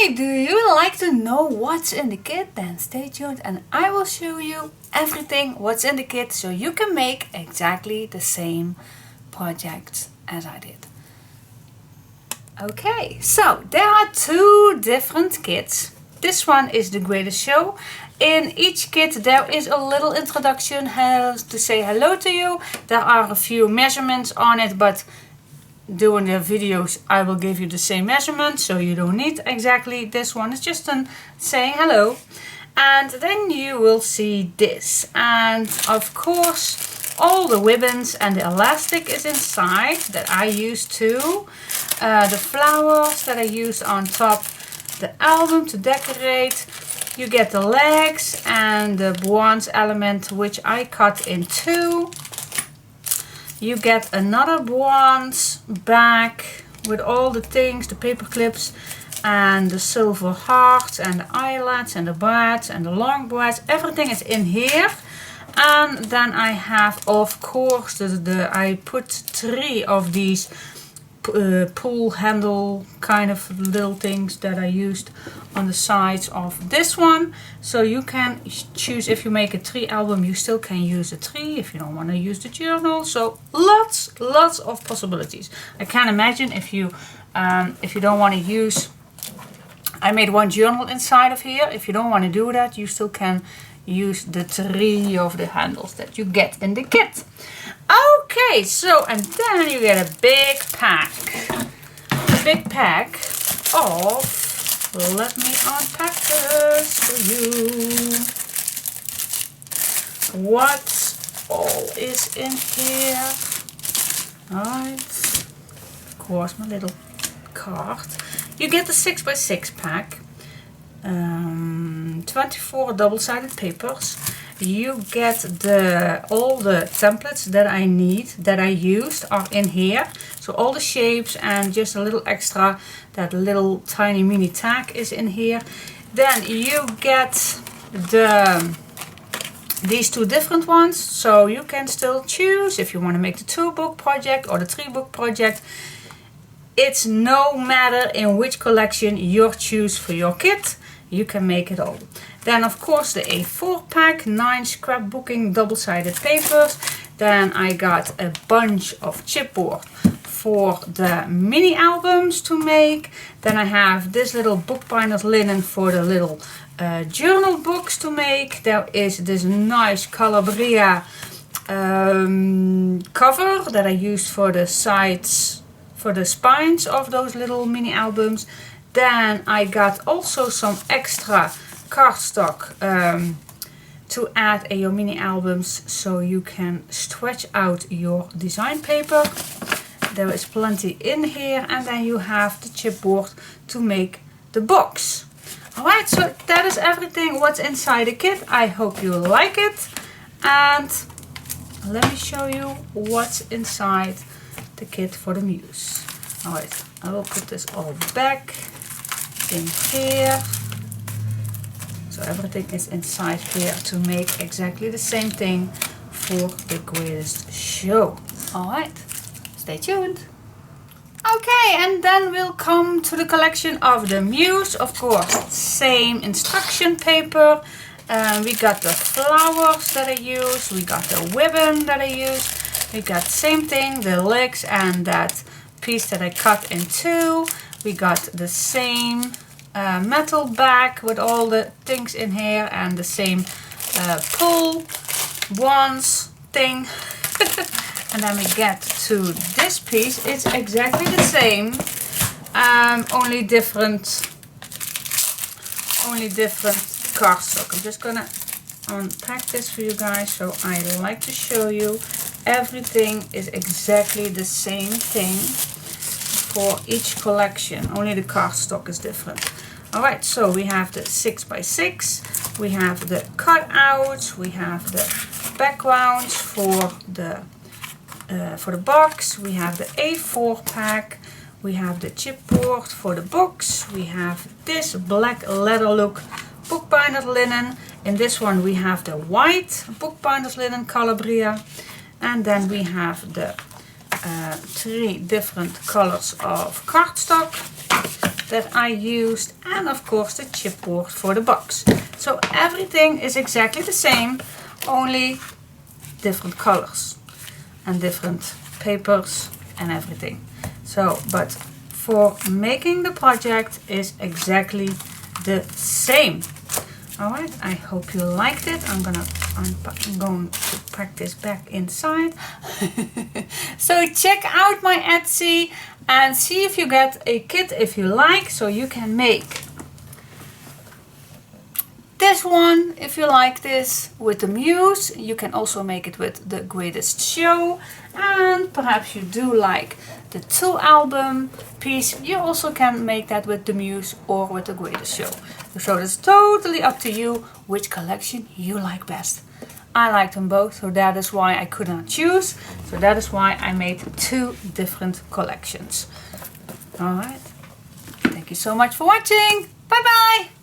Okay, do you like to know what's in the kit? Then stay tuned and I will show you everything what's in the kit so you can make exactly the same project as I did. Okay, so there are two different kits. This one is the greatest show. In each kit there is a little introduction to say hello to you. There are a few measurements on it, but during the videos I will give you the same measurement, so you don't need exactly this one. It's just saying hello. And then you will see this, and of course all the ribbons and the elastic is inside that I used too. The flowers that I used on top, the album to decorate. You get the legs and the bronze element which I cut in two. You get another bronze bag with all the things, the paper clips and the silver hearts and the eyelets and the brads and the long brads. Everything is in here. And then I have, of course, I put 3 of these pull handle kind of little things that I used on the sides of this one. So you can choose, if you make a 3 album, you still can use a 3 if you don't want to use the journal. So lots of possibilities. I can imagine if you don't want to use, I made 1 journal inside of here. If you don't want to do that, you still can use the 3 of the handles that you get in the kit. Okay, so and then you get a big pack. A big pack of, let me unpack this for you. What all is in here? Alright, of course my little card. You get the 6x6 pack. 24 double-sided papers. You get all the templates that I need, that I used, are in here. So all the shapes and just a little extra, that little tiny mini tag is in here. Then you get these 2 different ones, so you can still choose if you want to make the 2-book project or the 3-book project. It's no matter in which collection you choose for your kit. You can make it all. Then of course the A4 pack, 9 scrapbooking double-sided papers. Then I got a bunch of chipboard for the mini albums to make. Then I have this little bookbinder's linen for the little journal books to make. There is this nice Calabria cover that I used for the sides, for the spines of those little mini albums. Then I got also some extra cardstock to add in your mini albums so you can stretch out your design paper. There is plenty in here, and then you have the chipboard to make the box. Alright, so that is everything what's inside the kit. I hope you like it, and let me show you what's inside the kit for the muse. Alright, I will put this all back in here. So everything is inside here to make exactly the same thing for the greatest show. Alright, stay tuned. Okay, and then we'll come to the collection of the muse. Of course, same instruction paper. We got the flowers that I used. We got the ribbon that I used. We got same thing, the legs and that piece that I cut in 2. We got the same metal bag with all the things in here and the same pull bronze thing. And then we get to this piece. It's exactly the same, only different cardstock. I'm just gonna unpack this for you guys. So I like to show you everything is exactly the same thing for each collection, only the cardstock is different. Alright, so we have the 6x6, we have the cutouts, we have the backgrounds for the box, we have the A4 pack, we have the chipboard for the books, we have this black leather look bookbinder's linen. In this one we have the white bookbinder's linen Calabria, and then we have the 3 different colors of cardstock. that I used, and of course the chipboard for the box. So everything is exactly the same, only different colors and different papers and everything. So, but for making the project is exactly the same. Alright, I hope you liked it. I'm going to pack this back inside. So check out my Etsy and see if you get a kit if you like, so you can make this one if you like this with the Muse. You can also make it with the Greatest Show, and perhaps you do like the 2 album piece. You also can make that with the Muse or with the Greatest Show. So it's totally up to you which collection you like best. I like them both, so that is why I could not choose. So that is why I made 2 different collections. Alright, thank you so much for watching. Bye bye!